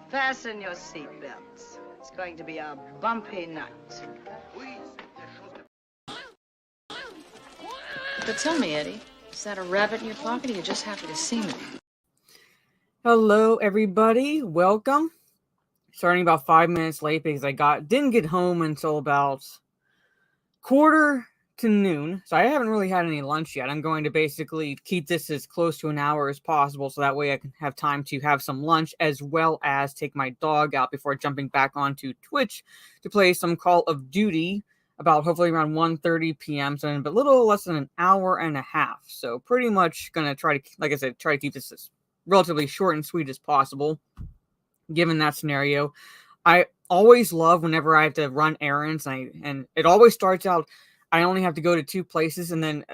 Fasten your seatbelts. It's going to be a bumpy night. But tell me, Eddie, is that a rabbit in your pocket or are you just happy to see me? Hello, everybody. Welcome. Starting about 5 minutes late because I didn't get home until about quarter to noon. So I haven't really had any lunch yet. I'm going to basically keep this as close to an hour as possible so that way I can have time to have some lunch as well as take my dog out before jumping back onto Twitch to play some Call of Duty about hopefully around 1:30 p.m. So in a little less than an hour and a half. So pretty much going to try to, like I said, try to keep this as relatively short and sweet as possible given that scenario. I always love whenever I have to run errands and it always starts out I only have to go to 2 places and then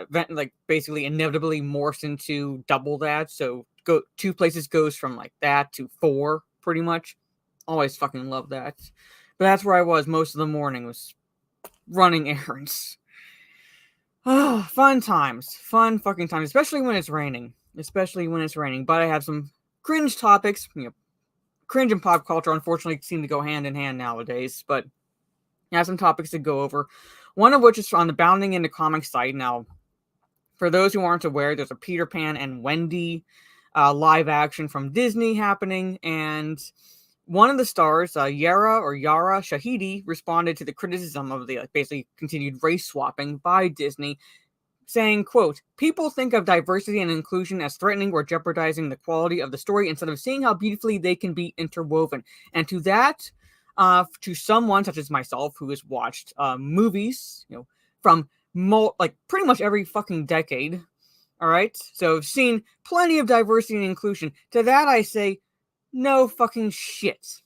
basically inevitably morphs into double that. So 2 places goes from like that to 4 pretty much. Always fucking love that. But that's where I was most of the morning, was running errands. Oh, fun times. Fun fucking times, especially when it's raining. But I have some cringe topics. Cringe and pop culture unfortunately seem to go hand in hand nowadays, but I have some topics to go over. One of which is on the Bounding into Comics site. Now, for those who aren't aware, there's a Peter Pan and Wendy live action from Disney happening, and one of the stars, Yara Shahidi, responded to the criticism of the basically continued race swapping by Disney, saying, quote, "People think of diversity and inclusion as threatening or jeopardizing the quality of the story instead of seeing how beautifully they can be interwoven." And to that, to someone such as myself who has watched movies, from pretty much every fucking decade, all right? So I've seen plenty of diversity and inclusion. To that I say, no fucking shit.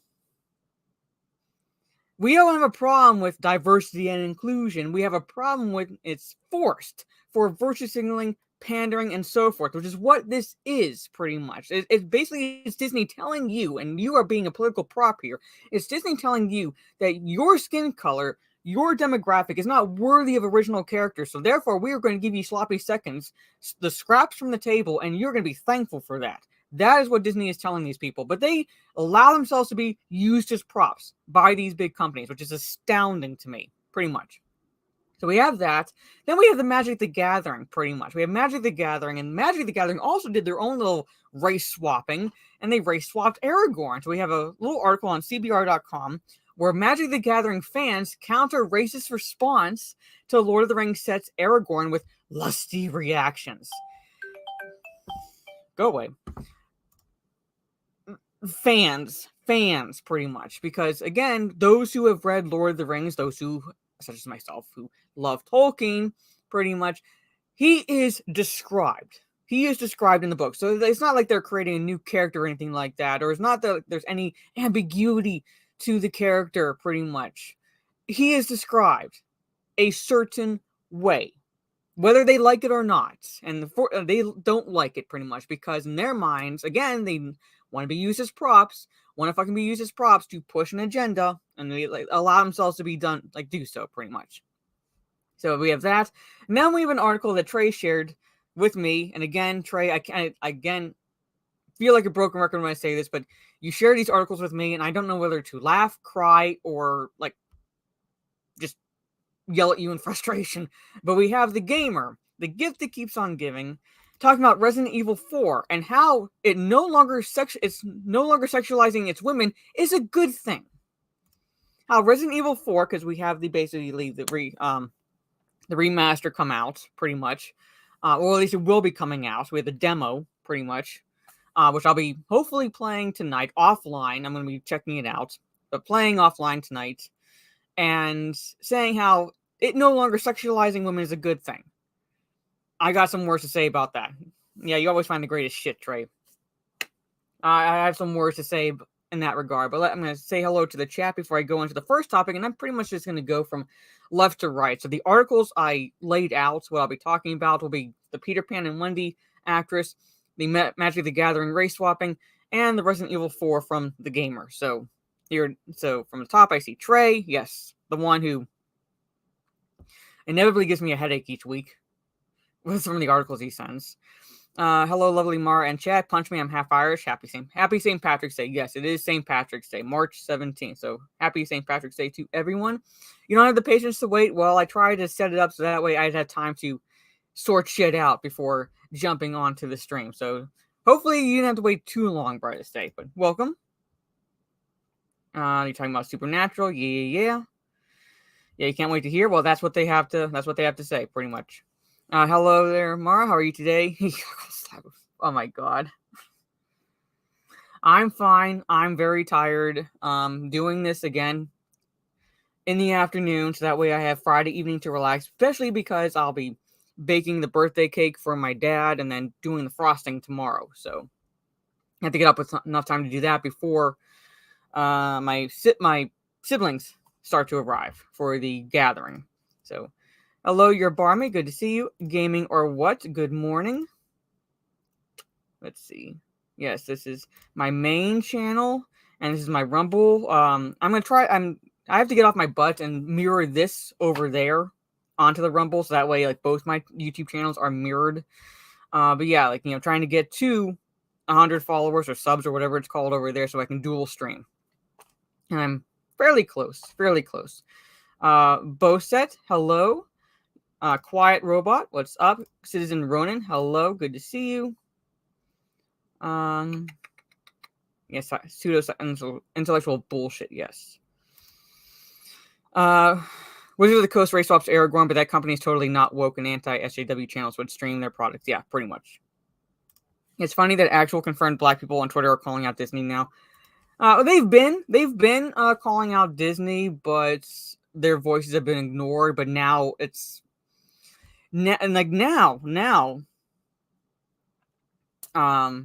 We don't have a problem with diversity and inclusion. We have a problem with it's forced for virtue signaling, pandering, and so forth, which is what this is pretty much. It's basically Disney telling you, and you are being a political prop here, it's Disney telling you that your skin color, your demographic is not worthy of original characters, so therefore we are going to give you sloppy seconds, the scraps from the table, and you're going to be thankful for that. That is what Disney is telling these people, but they allow themselves to be used as props by these big companies, which is astounding to me, pretty much. So we have that. Then we have the Magic the Gathering, pretty much. We have Magic the Gathering, and Magic the Gathering also did their own little race swapping, and they race swapped Aragorn. So we have a little article on CBR.com where Magic the Gathering fans counter racist response to Lord of the Rings set's Aragorn with lusty reactions. Go away. Fans, pretty much. Because, again, those who have read Lord of the Rings, those who, such as myself, who love Tolkien, pretty much, he is described. He is described in the book. So it's not like they're creating a new character or anything like that, or it's not that there's any ambiguity to the character, pretty much. He is described a certain way, whether they like it or not. And they don't like it, pretty much, because in their minds, again, they want to be used as props, to push an agenda, and they allow themselves to be done, do so, pretty much. So we have that. And then we have an article that Trey shared with me. And again, Trey, I feel like a broken record when I say this, but you share these articles with me, and I don't know whether to laugh, cry, or just yell at you in frustration. But we have TheGamer, the gift that keeps on giving, talking about Resident Evil 4 and how it's no longer sexualizing its women is a good thing. How Resident Evil 4, because we have the remaster come out, pretty much, or at least it will be coming out. So we have the demo, pretty much, which I'll be hopefully playing tonight offline. I'm going to be checking it out, but playing offline tonight, and saying how it no longer sexualizing women is a good thing. I got some words to say about that. Yeah, you always find the greatest shit, Trey. I have some words to say in that regard, but I'm going to say hello to the chat before I go into the first topic, and I'm pretty much just going to go from left to right. So the articles I laid out, what I'll be talking about, will be the Peter Pan and Wendy actress, the Magic the Gathering race swapping, and the Resident Evil 4 from TheGamer. So from the top, I see Trey, yes, the one who inevitably gives me a headache each week from the articles he sends. Hello, lovely Mara and Chad. Punch me. I'm half Irish. Happy St. Patrick's Day. Yes, it is St. Patrick's Day, March 17th. So happy St. Patrick's Day to everyone. You don't have the patience to wait. Well, I tried to set it up so that way I'd have time to sort shit out before jumping onto the stream. So hopefully you didn't have to wait too long, brightest day. But welcome. You're talking about Supernatural. Yeah. You can't wait to hear. Well, that's what they have to say, pretty much. Hello there, Mara. How are you today? Oh my god. I'm fine. I'm very tired. Doing this again in the afternoon, so that way I have Friday evening to relax, especially because I'll be baking the birthday cake for my dad and then doing the frosting tomorrow. So I have to get up with enough time to do that before my siblings start to arrive for the gathering. So, hello, your Barmy. Good to see you. Gaming or what? Good morning. Let's see. Yes, this is my main channel, and this is my Rumble. I have to get off my butt and mirror this over there onto the Rumble, so that way, like, both my YouTube channels are mirrored. But yeah, like, trying to get to 100 followers or subs or whatever it's called over there, so I can dual stream. And I'm fairly close. Boset, hello. Quiet Robot, what's up? Citizen Ronan, hello. Good to see you. Yes, intellectual bullshit, yes. Wizard of the Coast race swaps Aragorn, but that company is totally not woke and anti-SJW channels would stream their products. Yeah, pretty much. It's funny that actual confirmed black people on Twitter are calling out Disney now. They've been calling out Disney, but their voices have been ignored. But now it's now,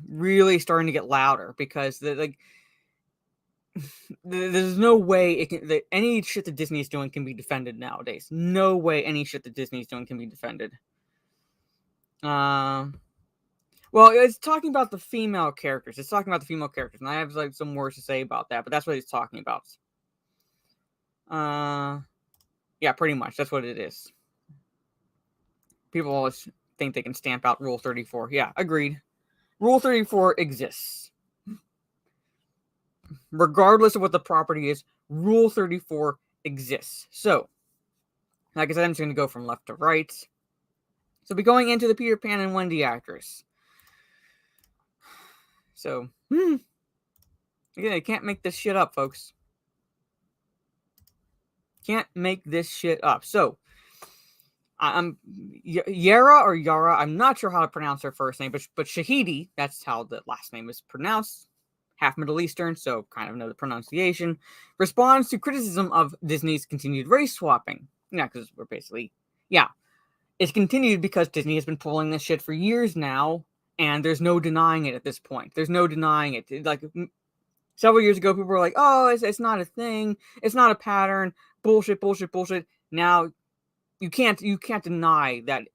really starting to get louder because there's no way any shit that Disney is doing can be defended nowadays. No way any shit that Disney is doing can be defended. Well, it's talking about the female characters. And I have some words to say about that, but that's what it's talking about. Yeah, pretty much. That's what it is. People always think they can stamp out Rule 34. Yeah, agreed. Rule 34 exists. Regardless of what the property is, Rule 34 exists. So, like I said, I'm just going to go from left to right. So, be going into the Peter Pan and Wendy actress. So, again, you can't make this shit up, folks. Can't make this shit up. So, I'm Yara. I'm not sure how to pronounce her first name, but Shahidi, that's how the last name is pronounced. Half Middle Eastern, so kind of know the pronunciation. Responds to criticism of Disney's continued race swapping. Yeah, because we're basically, it's continued because Disney has been pulling this shit for years now, and there's no denying it at this point. There's no denying it. Like, several years ago, people were like, oh, it's not a thing. It's not a pattern. Bullshit. Now, you can't deny that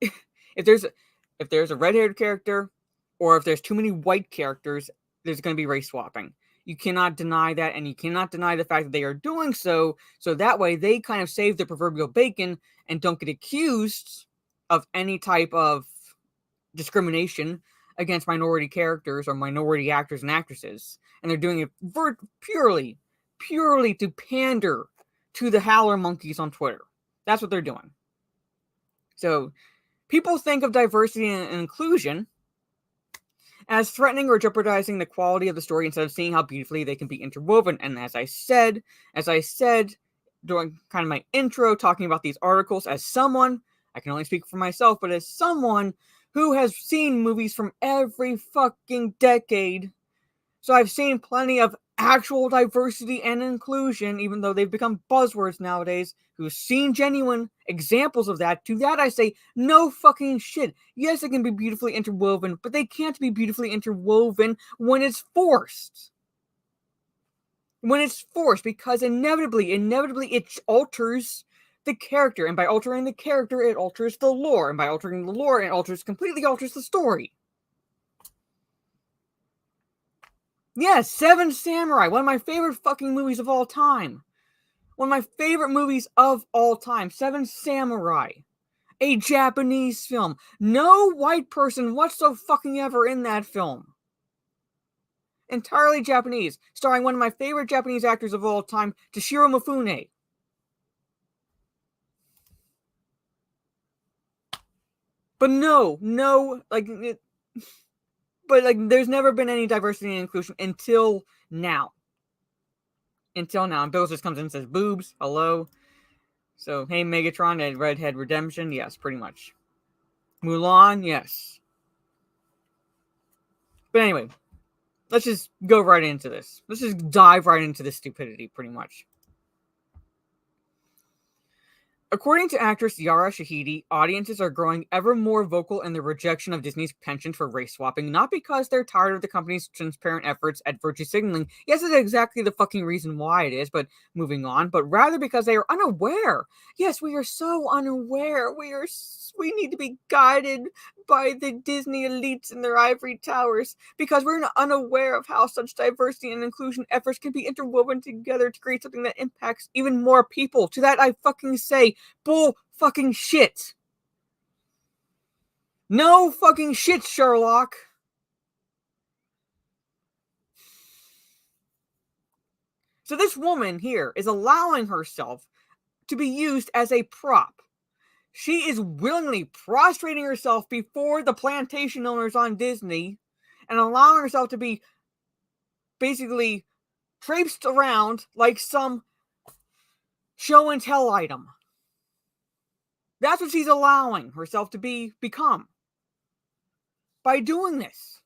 if there's a red-haired character or if there's too many white characters, there's going to be race swapping. You cannot deny that, and you cannot deny the fact that they are doing so that way they kind of save the proverbial bacon and don't get accused of any type of discrimination against minority characters or minority actors and actresses. And they're doing it purely to pander to the howler monkeys on Twitter. That's what they're doing. So, people think of diversity and inclusion as threatening or jeopardizing the quality of the story instead of seeing how beautifully they can be interwoven. And as I said during kind of my intro, talking about these articles, as someone, I can only speak for myself, but as someone who has seen movies from every fucking decade, so I've seen plenty of actual diversity and inclusion, even though they've become buzzwords nowadays, who's seen genuine examples of that. To that I say, no fucking shit. Yes, it can be beautifully interwoven, but they can't be beautifully interwoven when it's forced. Because inevitably it alters the character, and by altering the character, it alters the lore, and by altering the lore, it completely alters the story. Yes, Seven Samurai, one of my favorite fucking movies of all time. Seven Samurai. A Japanese film. No white person whatsoever in that film. Entirely Japanese, starring one of my favorite Japanese actors of all time, Toshiro Mifune. But there's never been any diversity and inclusion until now. And Bill just comes in and says, boobs, hello. So, hey, Megatron and Redhead Redemption, yes, pretty much. Mulan, yes. But anyway, let's just go right into this. Let's just dive right into this stupidity, pretty much. According to actress Yara Shahidi, audiences are growing ever more vocal in the rejection of Disney's penchant for race swapping, not because they're tired of the company's transparent efforts at virtue signaling. Yes, that's exactly the fucking reason why it is, but moving on, but rather because they are unaware. Yes, we are so unaware. We need to be guided by the Disney elites in their ivory towers because we're unaware of how such diversity and inclusion efforts can be interwoven together to create something that impacts even more people. To that I fucking say, bull fucking shit. No fucking shit, Sherlock. So this woman here is allowing herself to be used as a prop. She is willingly prostrating herself before the plantation owners on Disney and allowing herself to be basically traipsed around like some show and tell item. That's what she's allowing herself to become by doing this.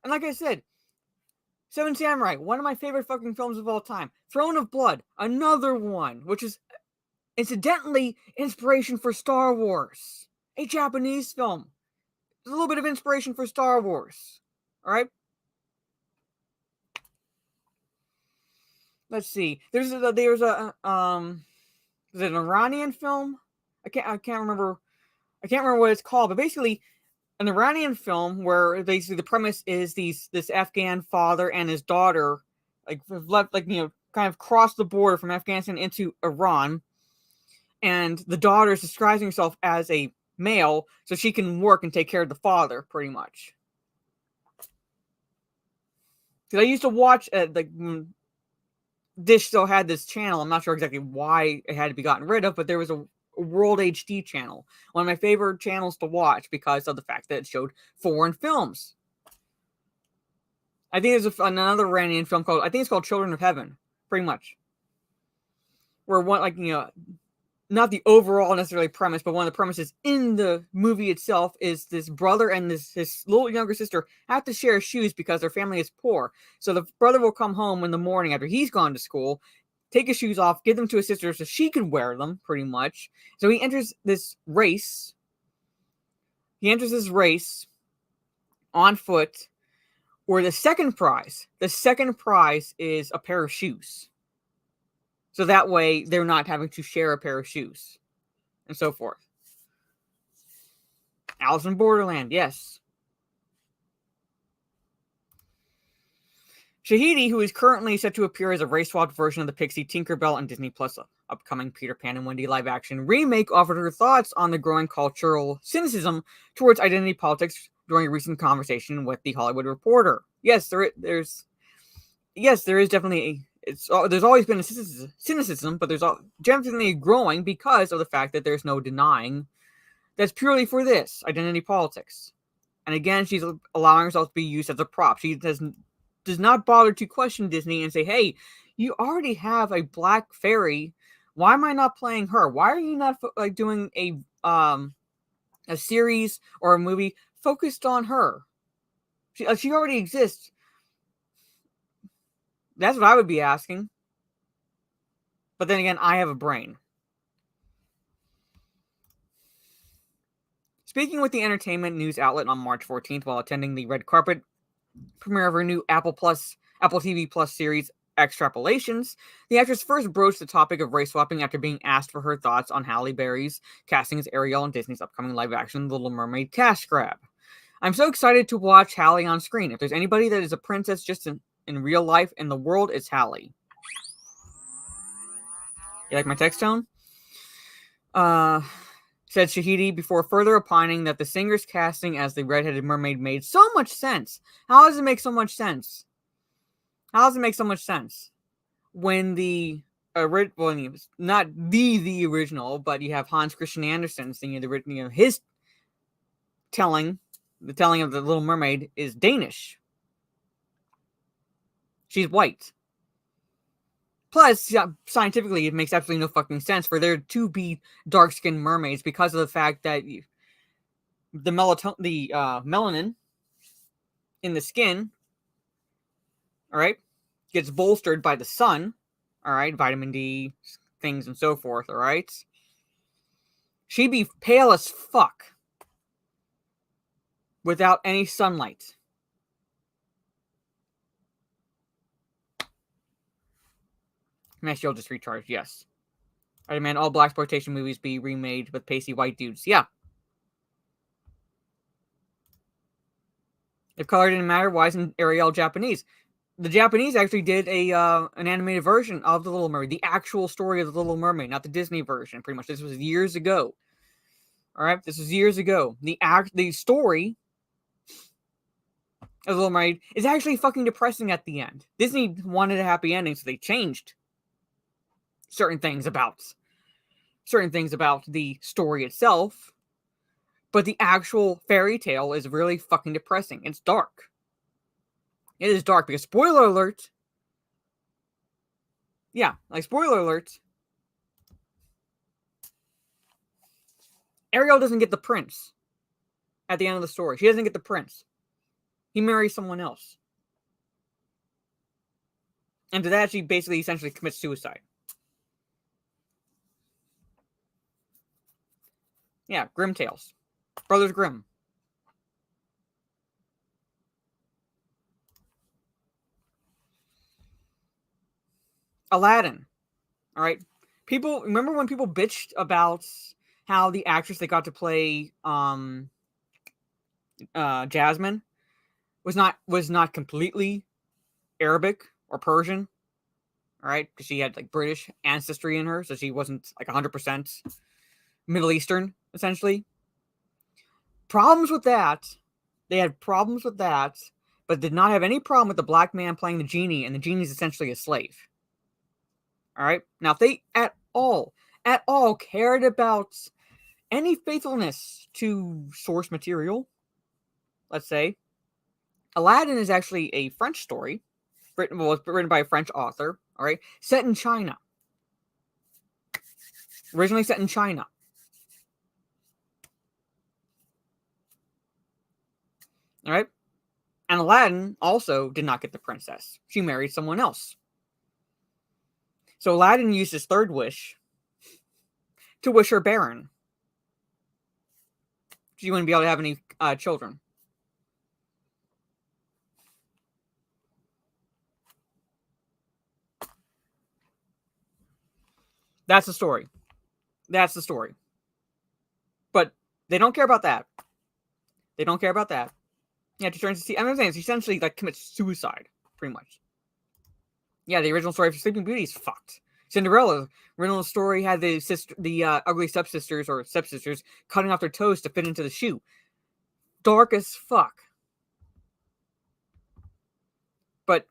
And like I said, Seven Samurai, one of my favorite fucking films of all time. Throne of Blood, another one, which is incidentally inspiration for Star Wars. A Japanese film. There's a little bit of inspiration for Star Wars. Alright? Let's see. There's an Iranian film. I can't remember what it's called, but basically an Iranian film where basically the premise is this Afghan father and his daughter kind of crossed the border from Afghanistan into Iran, and the daughter is disguising herself as a male so she can work and take care of the father, pretty much. Because I used to watch Dish still had this channel. I'm not sure exactly why it had to be gotten rid of, but there was a World HD channel, one of my favorite channels to watch because of the fact that it showed foreign films. I think there's another Iranian film called Children of Heaven, pretty much, where not the overall necessarily premise, but one of the premises in the movie itself is this brother and his little younger sister have to share shoes because their family is poor. So the brother will come home in the morning after he's gone to school, take his shoes off, give them to his sister so she can wear them, pretty much. So he enters this race. On foot, where the second prize is a pair of shoes. So that way they're not having to share a pair of shoes, and so forth. Alice in Borderland, yes. Shahidi, who is currently set to appear as a race-swapped version of the Pixie Tinkerbell and Disney Plus upcoming Peter Pan and Wendy live-action remake, offered her thoughts on the growing cultural cynicism towards identity politics during a recent conversation with The Hollywood Reporter. Yes, there is definitely there's always been a cynicism, but there's definitely growing because of the fact that there's no denying that's purely for this identity politics. And again, she's allowing herself to be used as a prop. She does not bother to question Disney and say, hey, you already have a black fairy. Why am I not playing her? Why are you not doing a series or a movie focused on her? She already exists. That's what I would be asking. But then again, I have a brain. Speaking with the entertainment news outlet on March 14th while attending the red carpet premiere of her new Apple TV Plus series, Extrapolations, the actress first broached the topic of race swapping after being asked for her thoughts on Halle Berry's casting as Ariel in Disney's upcoming live-action The Little Mermaid cash grab. I'm so excited to watch Halle on screen. If there's anybody that is a princess just in real life in the world, it's Halle. You like my text tone? Said Shahidi before further opining that the singer's casting as the redheaded mermaid made so much sense. How does it make so much sense? How does it make so much sense? When the well, not the original, but you have Hans Christian Andersen singing the his telling, the telling of the Little Mermaid is Danish. She's white. Plus, scientifically, it makes absolutely no fucking sense for there to be dark-skinned mermaids because of the fact that the melanin in the skin, all right, gets bolstered by the sun, all right, vitamin D, things and so forth, all right. She'd be pale as fuck without any sunlight. And she'll just recharge, yes. I demand all blaxploitation movies be remade with pasty white dudes. Yeah. If color didn't matter, why isn't Ariel Japanese? The Japanese actually did an animated version of The Little Mermaid, the actual story of The Little Mermaid, not the Disney version, pretty much. This was years ago. All right, this was years ago. The story of The Little Mermaid is actually fucking depressing at the end. Disney wanted a happy ending, so they changed certain things about the story itself. But the actual fairy tale is really fucking depressing. It's dark. It is dark because, spoiler alert. Yeah, like, spoiler alert. Ariel doesn't get the prince at the end of the story. She doesn't get the prince. He marries someone else. And to that, she basically essentially commits suicide. Yeah, Grimm Tales. Brothers Grimm. Aladdin. All right. People remember when people bitched about how the actress that got to play Jasmine was not completely Arabic or Persian, all right? Because she had like British ancestry in her, so she wasn't like 100% Middle Eastern, essentially. Problems with that. They had problems with that, but did not have any problem with the black man playing the genie, and the genie is essentially a slave. All right. Now, if they at all cared about any faithfulness to source material, let's say, Aladdin is actually a French story, written by a French author, all right, set in China. Originally set in China. All right. And Aladdin also did not get the princess. She married someone else. So Aladdin used his third wish to wish her barren. She wouldn't be able to have any children. That's the story. That's the story. But they don't care about that. They don't care about that. Yeah, she turns to see. I'm saying she essentially like commits suicide, pretty much. Yeah, the original story for Sleeping Beauty is fucked. Cinderella, original story had the ugly stepsisters cutting off their toes to fit into the shoe. Dark as fuck. But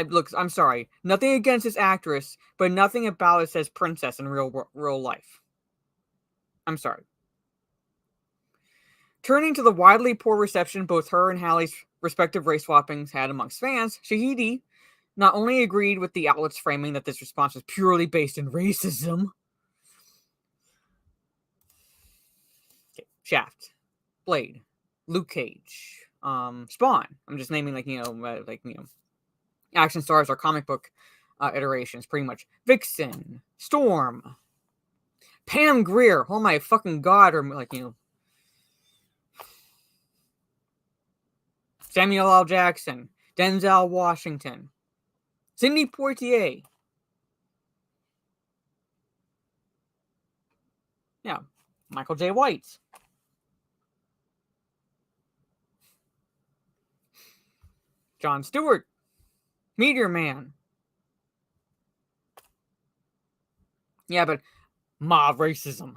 look, I'm sorry. Nothing against this actress, but nothing about it says princess in real life. I'm sorry. Turning to the widely poor reception both her and Hallie's respective race swappings had amongst fans, Shahidi not only agreed with the outlet's framing that this response was purely based in racism. Okay, Shaft, Blade, Luke Cage, Spawn. I'm just naming action stars or comic book iterations, pretty much. Vixen, Storm, Pam Grier. Oh my fucking god! Or Samuel L. Jackson, Denzel Washington, Sidney Poitier. Yeah, Michael J. White. Jon Stewart, Meteor Man. Yeah, but Mob racism.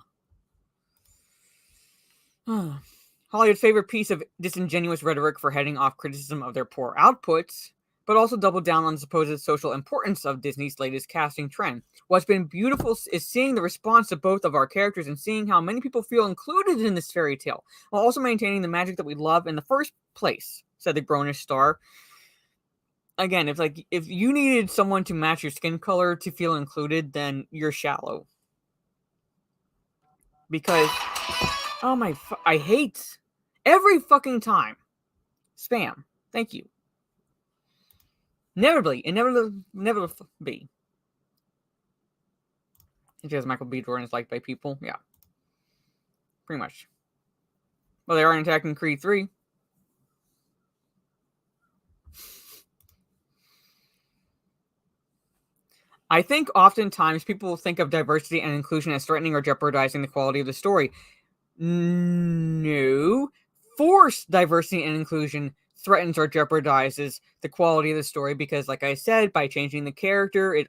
Hollywood's favorite piece of disingenuous rhetoric for heading off criticism of their poor outputs, but also doubled down on the supposed social importance of Disney's latest casting trend. What's been beautiful is seeing the response to both of our characters and seeing how many people feel included in this fairy tale, while also maintaining the magic that we love in the first place, said the Grownish star. Again, if you needed someone to match your skin color to feel included, then you're shallow. Because, I hate every fucking time. Spam. Thank you. Inevitably be. Because Michael B. Jordan is liked by people. Yeah. Pretty much. Well, they aren't attacking Creed 3. I think oftentimes people think of diversity and inclusion as threatening or jeopardizing the quality of the story. No. Forced diversity and inclusion threatens or jeopardizes the quality of the story because, like I said, by changing the character, it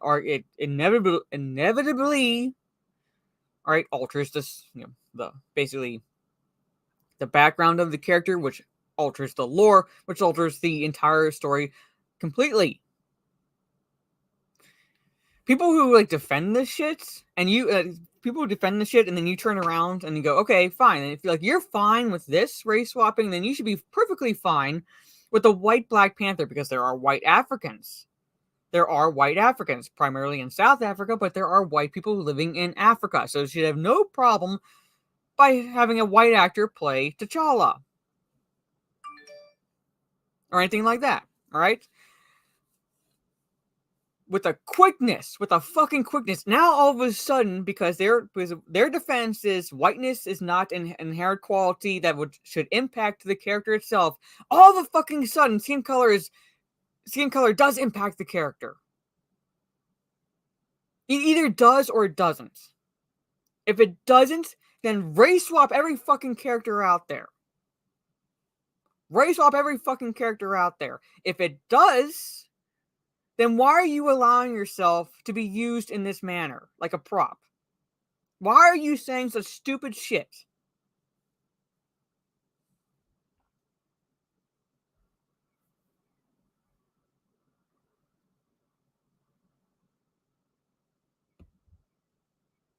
inevitably, all right, alters this, basically the background of the character, which alters the lore, which alters the entire story completely. People who defend this shit, and people who defend the shit, and then you turn around and you go, okay, fine. And if you're fine with this race swapping, then you should be perfectly fine with the white Black Panther, because there are white Africans. There are white Africans, primarily in South Africa, but there are white people living in Africa. So you should have no problem by having a white actor play T'Challa. Or anything like that, all right? With a fucking quickness. Now all of a sudden, because their defense is whiteness is not an inherent quality that should impact the character itself, all of a fucking sudden skin color does impact the character. It either does or it doesn't. If it doesn't, then race swap every fucking character out there. Race swap every fucking character out there. If it does, then why are you allowing yourself to be used in this manner, like a prop? Why are you saying such stupid shit?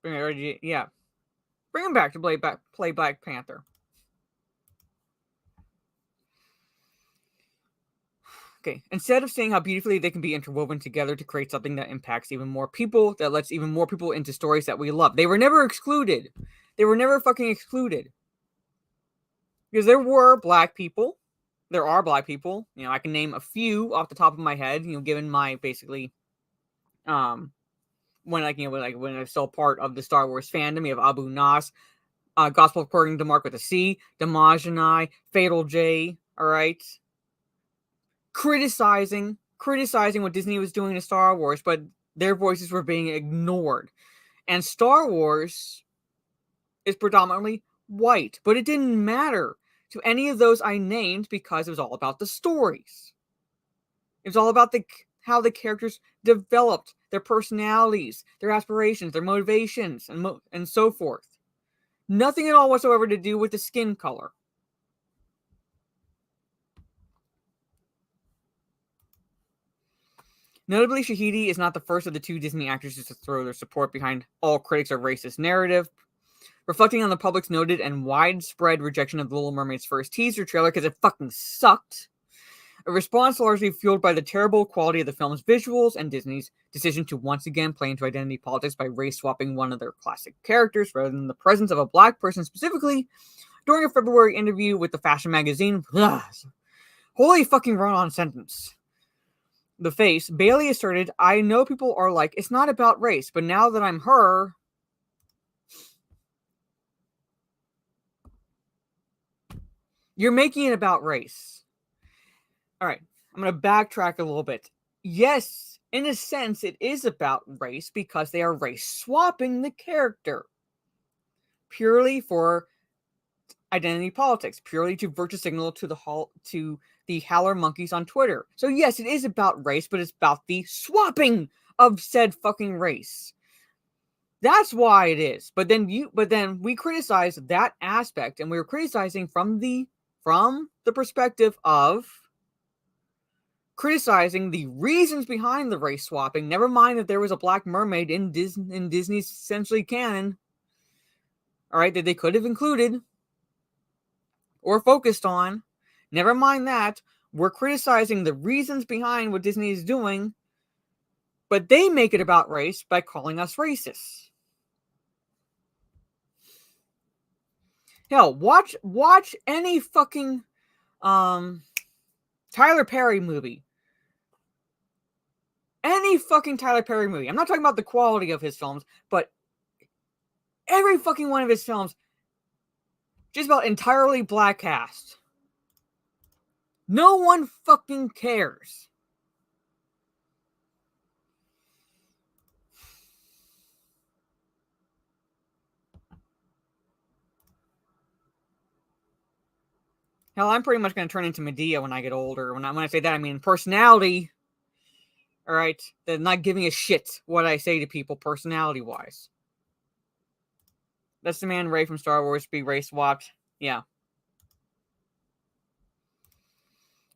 Bring him back to play Black Panther. Okay, instead of saying how beautifully they can be interwoven together to create something that impacts even more people, that lets even more people into stories that we love. They were never excluded. They were never fucking excluded. Because there were black people. There are black people. I can name a few off the top of my head, given my basically when when I was still part of the Star Wars fandom. You have Abu Nas, Gospel According to Mark with a C, Damajanai, Fatal J, all right? Criticizing what Disney was doing to Star Wars, but their voices were being ignored. And Star Wars is predominantly white, but it didn't matter to any of those I named because it was all about the stories. It was all about how the characters developed, their personalities, their aspirations, their motivations, and so forth. Nothing at all whatsoever to do with the skin color. Notably, Shahidi is not the first of the two Disney actresses to throw their support behind all critics of racist narrative, reflecting on the public's noted and widespread rejection of The Little Mermaid's first teaser trailer because it fucking sucked. A response largely fueled by the terrible quality of the film's visuals and Disney's decision to once again play into identity politics by race-swapping one of their classic characters rather than the presence of a black person specifically. During a February interview with the fashion magazine, holy fucking run-on sentence. The Face, Bailey asserted, I know people are like, it's not about race, but now that I'm her, you're making it about race. All right, I'm going to backtrack a little bit. Yes, in a sense, it is about race because they are race swapping the character purely for identity politics, purely to virtue signal to the howler monkeys on Twitter. So yes, it is about race, but it's about the swapping of said fucking race. That's why it is. But then we criticize that aspect, and we were criticizing from the perspective of criticizing the reasons behind the race swapping. Never mind that there was a black mermaid in Disney's essentially canon. All right, that they could have included or focused on. Never mind that. We're criticizing the reasons behind what Disney is doing, but they make it about race by calling us racists. Hell, watch any fucking Tyler Perry movie. Any fucking Tyler Perry movie. I'm not talking about the quality of his films, but every fucking one of his films, just about entirely black cast. No one fucking cares. Hell, I'm pretty much going to turn into Medea when I get older. When I say that, I mean personality. All right? They're not giving a shit what I say to people personality-wise. That's the man Ray from Star Wars be race swapped. Yeah.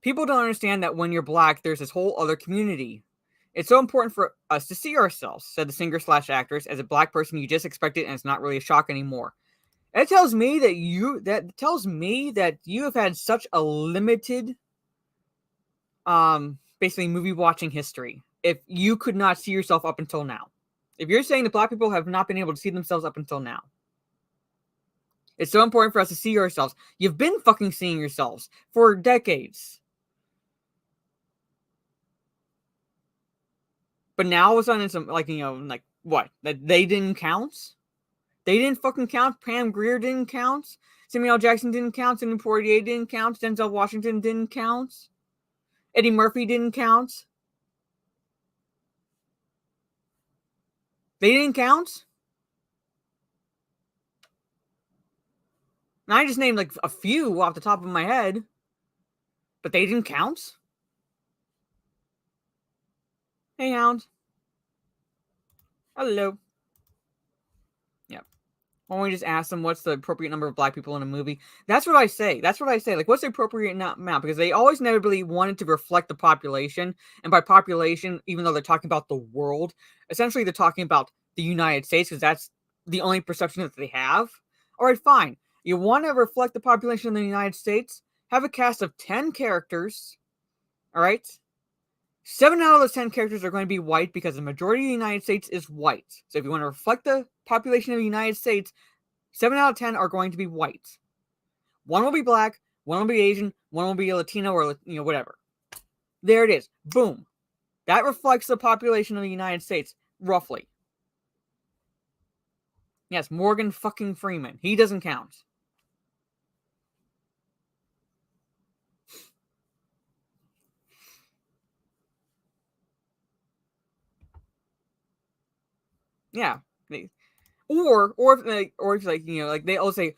People don't understand that when you're black, there's this whole other community. It's so important for us to see ourselves, said the singer/actress. As a black person, you just expect it, and it's not really a shock anymore. That tells me that you have had such a limited, basically movie watching history. If you could not see yourself up until now, if you're saying that black people have not been able to see themselves up until now, it's so important for us to see ourselves. You've been fucking seeing yourselves for decades. But now all of a sudden it's like what? That they didn't count? They didn't fucking count. Pam Grier didn't count. Samuel L. Jackson didn't count. Sidney Poitier didn't count. Denzel Washington didn't count. Eddie Murphy didn't count. They didn't count? And I just named like a few off the top of my head. But they didn't count? Hey, Hound. Hello. Yep. Why don't we just ask them what's the appropriate number of black people in a movie? That's what I say. Like, what's the appropriate amount? Because they always inevitably wanted to reflect the population. And by population, even though they're talking about the world, essentially they're talking about the United States because that's the only perception that they have. All right, fine. You want to reflect the population of the United States? Have a cast of 10 characters. All right? 7 out of those 10 characters are going to be white because the majority of the United States is white. So if you want to reflect the population of the United States, 7 out of 10 are going to be white. One will be black, one will be Asian, one will be a Latino or, whatever. There it is. Boom. That reflects the population of the United States, roughly. Yes, Morgan fucking Freeman. He doesn't count. Yeah. Or if they all say,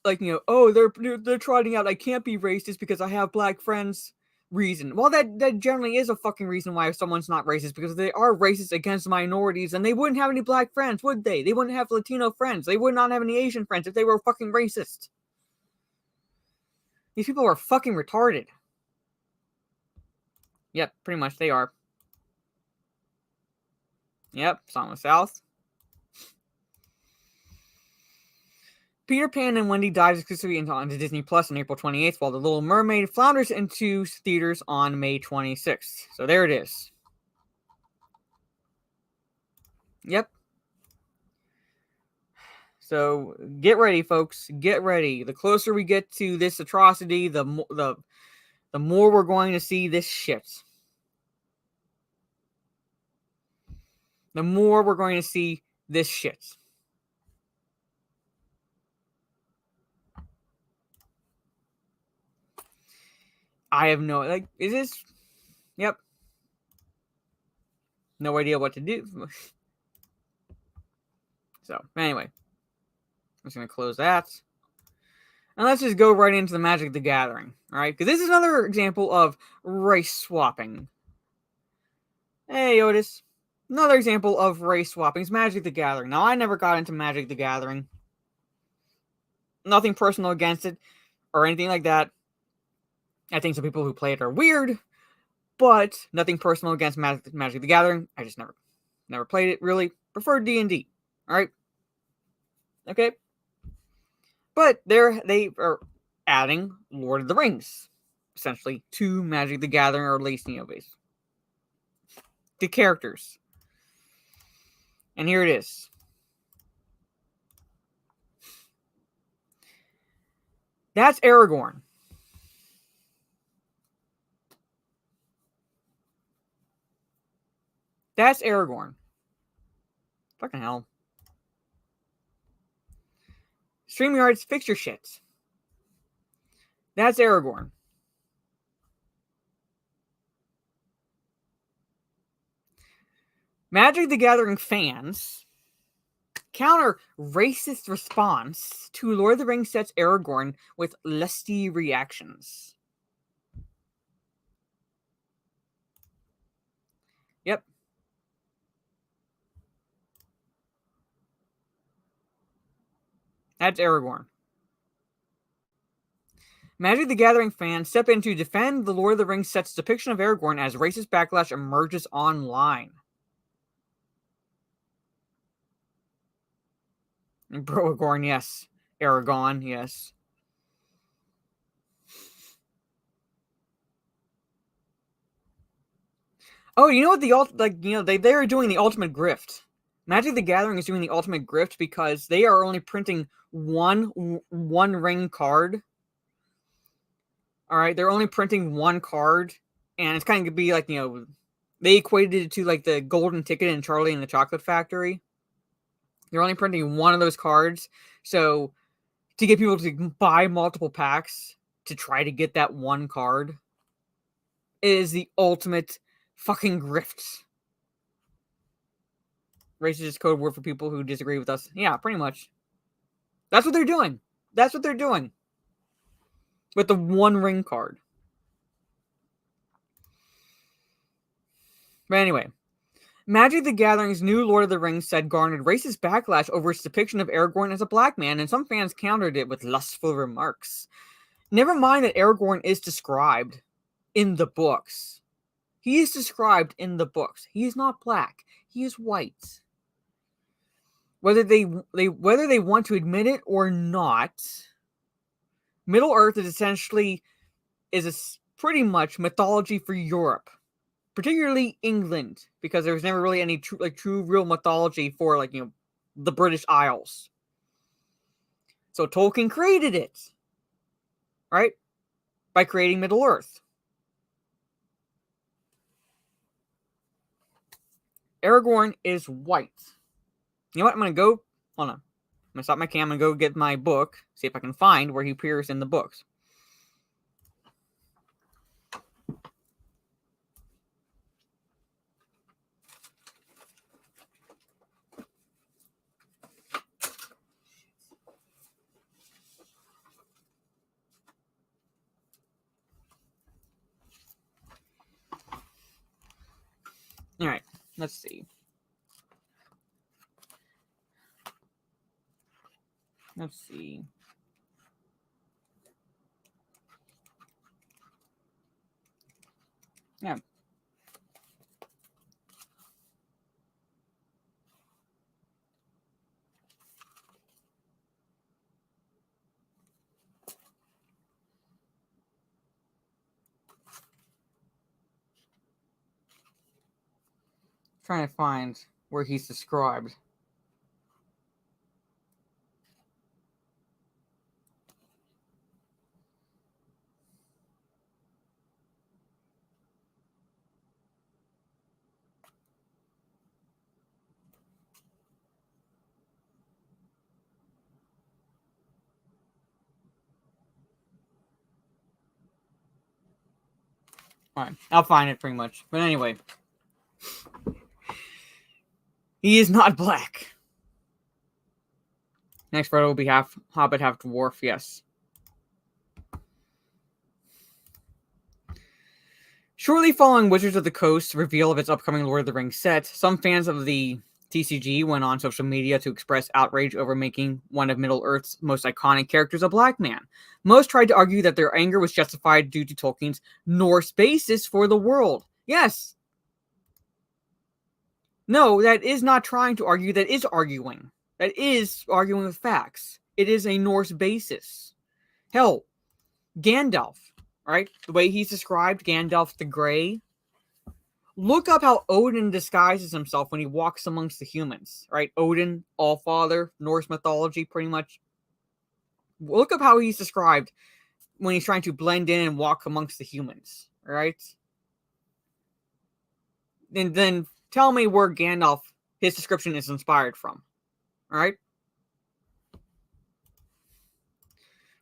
oh, they're trotting out, I can't be racist because I have black friends reason. Well, that generally is a fucking reason why someone's not racist, because if they are racist against minorities, then they wouldn't have any black friends, would they? They wouldn't have Latino friends. They would not have any Asian friends if they were fucking racist. These people are fucking retarded. Yep, pretty much they are. Yep, Song of the South. Peter Pan and Wendy dives exclusively onto Disney Plus on April 28th, while The Little Mermaid flounders into theaters on May 26th. So there it is. Yep. So get ready, folks. Get ready. The closer we get to this atrocity, the more we're going to see this shit. The more we're going to see this shit. I have no, is this? Yep. No idea what to do. So, anyway. I'm just going to close that. And let's just go right into the Magic the Gathering. Alright? Because this is another example of race swapping. Hey, Otis. Another example of race swapping is Magic the Gathering. Now, I never got into Magic the Gathering. Nothing personal against it or anything like that. I think some people who play it are weird, but nothing personal against Magic the Gathering. I just never played it, really. Prefer D&D. All right? Okay? But they are adding Lord of the Rings, essentially, to Magic the Gathering, or at least, base. The characters. And here it is. That's Aragorn. That's Aragorn. Fucking hell. StreamYard's fix your shit. That's Aragorn. Magic the Gathering fans counter racist response to Lord of the Rings set's Aragorn with lusty reactions. Yep. That's Aragorn. Magic the Gathering fans step in to defend the Lord of the Rings set's depiction of Aragorn as racist backlash emerges online. Aragorn, yes. Aragorn, yes. Oh, you know what they are doing the ultimate grift. Magic the Gathering is doing the ultimate grift because they are only printing one ring card. All right, they're only printing one card, and it's kind of gonna be like, they equated it to like the golden ticket in Charlie and the Chocolate Factory. They're only printing one of those cards, so to get people to buy multiple packs to try to get that one card is the ultimate fucking grift. Racist code word for people who disagree with us. Yeah, pretty much. That's what they're doing. That's what they're doing. With the one ring card. But anyway, Magic the Gathering's new Lord of the Rings set garnered racist backlash over its depiction of Aragorn as a black man, and some fans countered it with lustful remarks. Never mind that Aragorn is described in the books. He is described in the books. He is not black. He is white. Whether they want to admit it or not, Middle Earth is essentially pretty much mythology for Europe, particularly England, because there was never really any true real mythology for the British Isles. So Tolkien created it, right, by creating Middle Earth. Aragorn is white. You know what? I'm gonna go. Hold on. I'm gonna stop my cam and go get my book. See if I can find where he appears in the books. All right. Let's see. Let's see. Yeah. Trying to find where he's described. Alright, I'll find it pretty much. But anyway, he is not black. Next photo will be half Hobbit, half dwarf, yes. Shortly following Wizards of the Coast's reveal of its upcoming Lord of the Rings set, some fans of the TCG went on social media to express outrage over making one of Middle-earth's most iconic characters a black man. Most tried to argue that their anger was justified due to Tolkien's Norse basis for the world. Yes. No, that is not trying to argue. That is arguing. That is arguing with facts. It is a Norse basis. Hell, Gandalf, right? The way he's described, Gandalf the Grey. Look up how Odin disguises himself when he walks amongst the humans, right? Odin, Allfather, Norse mythology, pretty much. Look up how he's described when he's trying to blend in and walk amongst the humans, right? And then tell me where Gandalf, his description is inspired from, all right?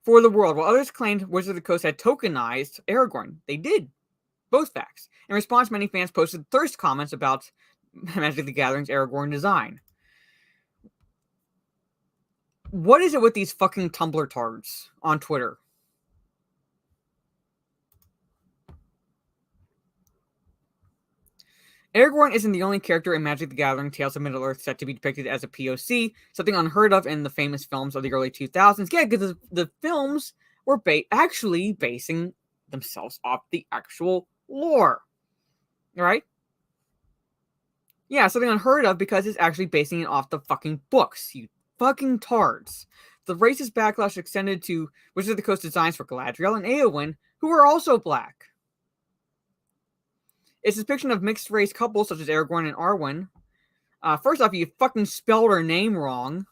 For the world, while others claimed Wizards of the Coast had tokenized Aragorn, they did. Both facts. In response, many fans posted thirst comments about Magic the Gathering's Aragorn design. What is it with these fucking Tumblr tards on Twitter? Aragorn isn't the only character in Magic the Gathering Tales of Middle-earth set to be depicted as a POC, something unheard of in the famous films of the early 2000s. Yeah, because the films were actually basing themselves off the actual lore. Right? Yeah, something unheard of because it's actually basing it off the fucking books, you fucking tards. The racist backlash extended to Wizards of the Coast designs for Galadriel and Eowyn, who are also black. Its depiction of mixed-race couples such as Aragorn and Arwen. First off, you fucking spelled her name wrong.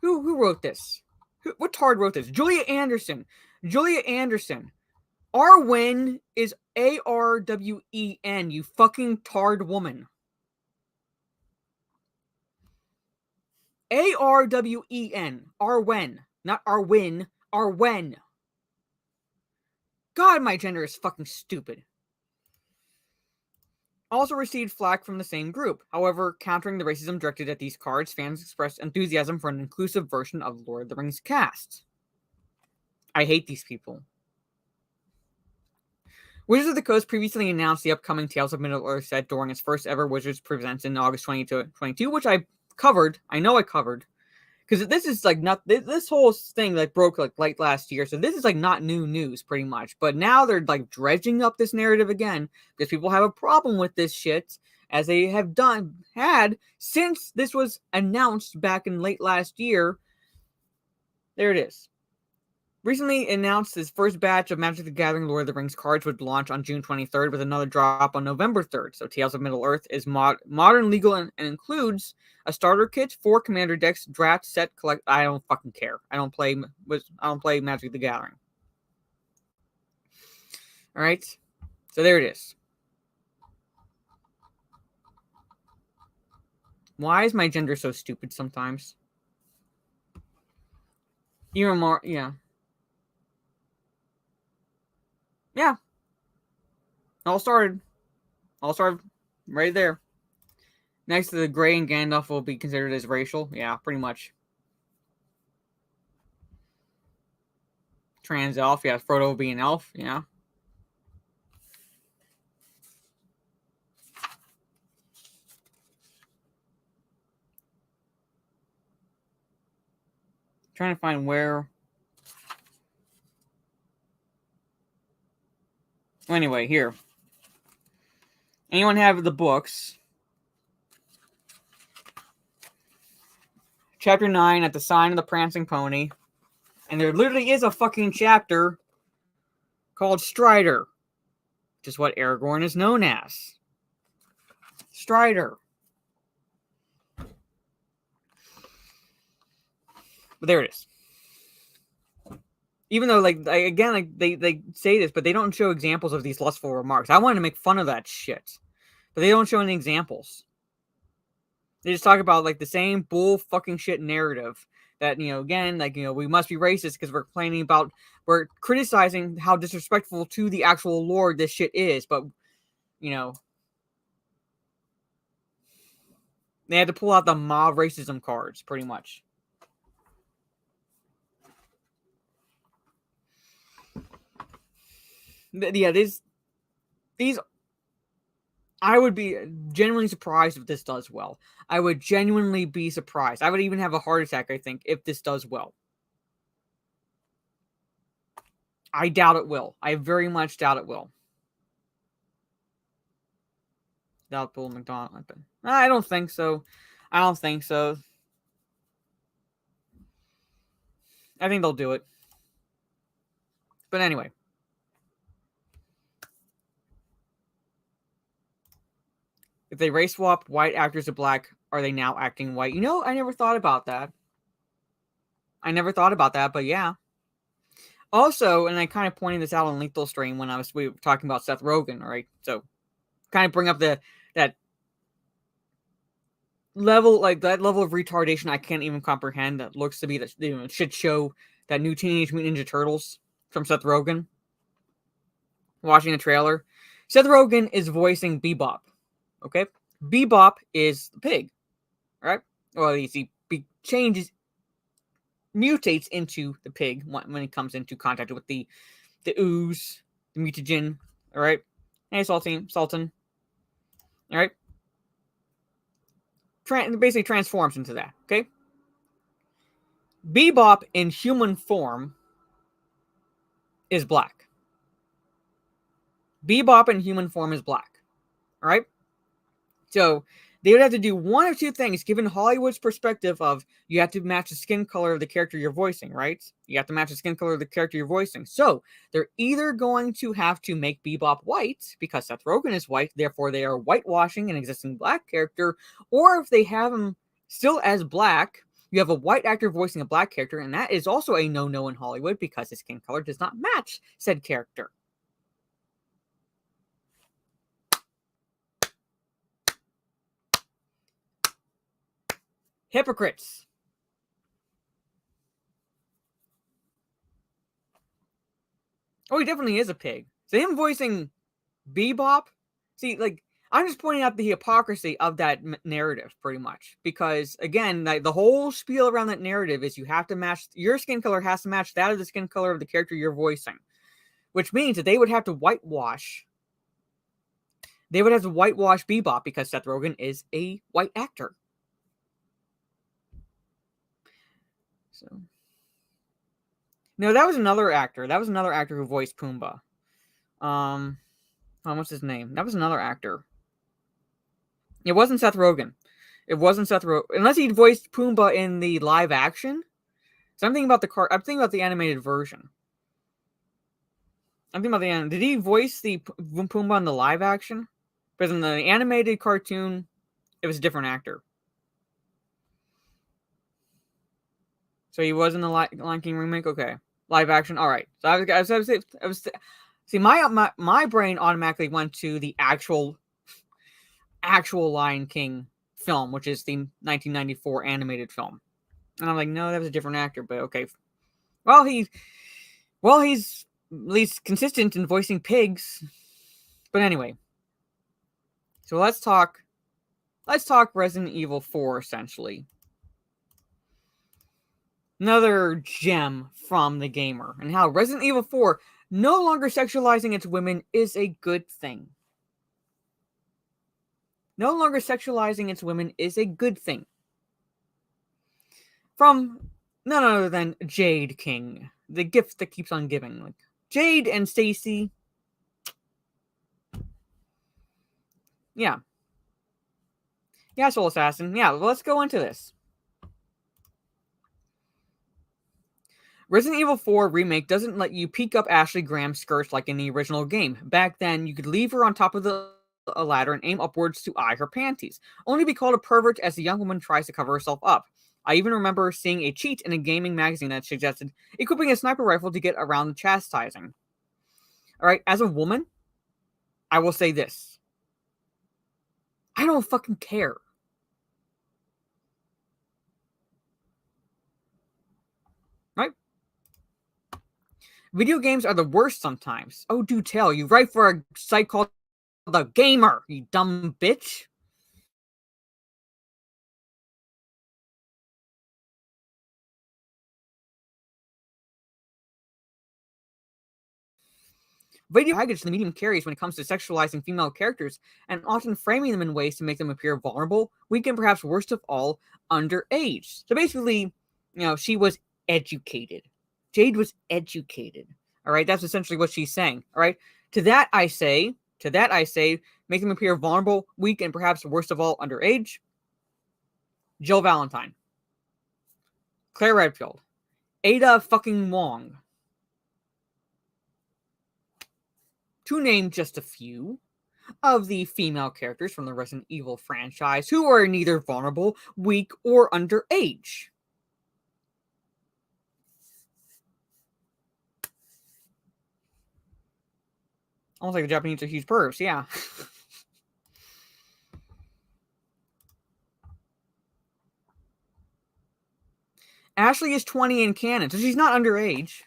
Who wrote this? What tard wrote this? Julia Anderson. Julia Anderson. Arwen is Arwen, you fucking tard woman. Arwen. Arwen. Not Arwin. Arwen. God, my gender is fucking stupid. Also received flack from the same group. However, countering the racism directed at these cards, fans expressed enthusiasm for an inclusive version of Lord of the Rings cast. I hate these people. Wizards of the Coast previously announced the upcoming Tales of Middle-earth set during its first ever Wizards Presents in August 2022, which I covered. I know I covered. Because this is like not, this whole thing like broke like late last year. So this is like not new news pretty much. But now they're like dredging up this narrative again because people have a problem with this shit as they have had since this was announced back in late last year. There it is. Recently announced his first batch of Magic the Gathering Lord of the Rings cards would launch on June 23rd with another drop on November 3rd. So Tales of Middle-earth is modern, legal, and includes a starter kit, 4 commander decks, draft, set, collect. I don't fucking care. I don't play Magic the Gathering. All right. So there it is. Why is my gender so stupid sometimes? Even more, yeah. Yeah. All started right there. Next to the Grey and Gandalf will be considered as racial. Yeah, pretty much. Trans elf. Yeah, Frodo will be an elf. Yeah. Trying to find where. Anyway, here. Anyone have the books? Chapter 9 at the Sign of the Prancing Pony. And there literally is a fucking chapter called Strider, which is what Aragorn is known as. Strider. But there it is. Even though, like, again, like they say this, but they don't show examples of these lustful remarks. I wanted to make fun of that shit, but they don't show any examples. They just talk about like the same bull fucking shit narrative that, you know, again, like, you know, we must be racist because we're criticizing how disrespectful to the actual Lord this shit is, but, you know, they had to pull out the mob racism cards pretty much. Yeah, these I would be genuinely surprised if this does well. I would genuinely be surprised. I would even have a heart attack, I think, if this does well. I doubt it will. I very much doubt it will. Doubtful McDonald. I don't think so. I don't think so. I think they'll do it. But anyway. If they race swap white actors to black, are they now acting white? You know, I never thought about that. But yeah. Also, and I kind of pointed this out on Lethal Stream when we were talking about Seth Rogen, all right? So, kind of bring up that level of retardation I can't even comprehend that looks to be the shit show, that new Teenage Mutant Ninja Turtles from Seth Rogen. Watching the trailer, Seth Rogen is voicing Bebop. Okay, Bebop is the pig, right? Well, he mutates into the pig when it comes into contact with the ooze, the mutagen. All right, hey Sultan, all right. Basically transforms into that. Okay, Bebop in human form is black. Bebop in human form is black. All right. So they would have to do one of two things, given Hollywood's perspective of you have to match the skin color of the character you're voicing, right? You have to match the skin color of the character you're voicing. So they're either going to have to make Bebop white because Seth Rogen is white, therefore they are whitewashing an existing black character, or if they have him still as black, you have a white actor voicing a black character, and that is also a no-no in Hollywood because his skin color does not match said character. Hypocrites. Oh, he definitely is a pig. So him voicing Bebop, see, like, I'm just pointing out the hypocrisy of that narrative, pretty much. Because, again, the whole spiel around that narrative is you have to match, your skin color has to match that of the skin color of the character you're voicing. Which means that they would have to whitewash Bebop because Seth Rogen is a white actor. So, no, that was another actor. That was another actor who voiced Pumbaa. What's his name? That was another actor. It wasn't Seth Rogen. Unless he voiced Pumbaa in the live action. So I'm thinking about the animated version. Did he voice the Pumbaa in the live action? Because in the animated cartoon, it was a different actor. So he was in the Lion King remake. Okay, live action. All right. So I was see my brain automatically went to the actual Lion King film, which is the 1994 animated film. And I'm like, no, that was a different actor, but okay. Well, he's at least consistent in voicing pigs. But anyway. So let's talk Resident Evil 4, essentially. Another gem from TheGamer, and how Resident Evil 4 no longer sexualizing its women is a good thing. No longer sexualizing its women is a good thing. From none other than Jade King, the gift that keeps on giving. Like Jade and Stacy. Yeah. Yeah, Soul Assassin. Yeah, let's go into this. Resident Evil 4 Remake doesn't let you peek up Ashley Graham's skirts like in the original game. Back then, you could leave her on top of a ladder and aim upwards to eye her panties, only to be called a pervert as the young woman tries to cover herself up. I even remember seeing a cheat in a gaming magazine that suggested equipping a sniper rifle to get around the chastising. Alright, as a woman, I will say this. I don't fucking care. Right? Video games are the worst sometimes. Oh, do tell. You write for a site called TheGamer, you dumb bitch. video baggage the medium carries when it comes to sexualizing female characters and often framing them in ways to make them appear vulnerable, weak, and perhaps worst of all, underage. So basically, she was educated. Jade was educated. All right, that's essentially what she's saying. All right, to that I say, make them appear vulnerable, weak, and perhaps worst of all, underage. Jill Valentine, Claire Redfield, Ada fucking Wong. To name just a few of the female characters from the Resident Evil franchise who are neither vulnerable, weak, or underage. Almost like the Japanese are huge pervs, yeah. Ashley is 20 in canon, so she's not underage.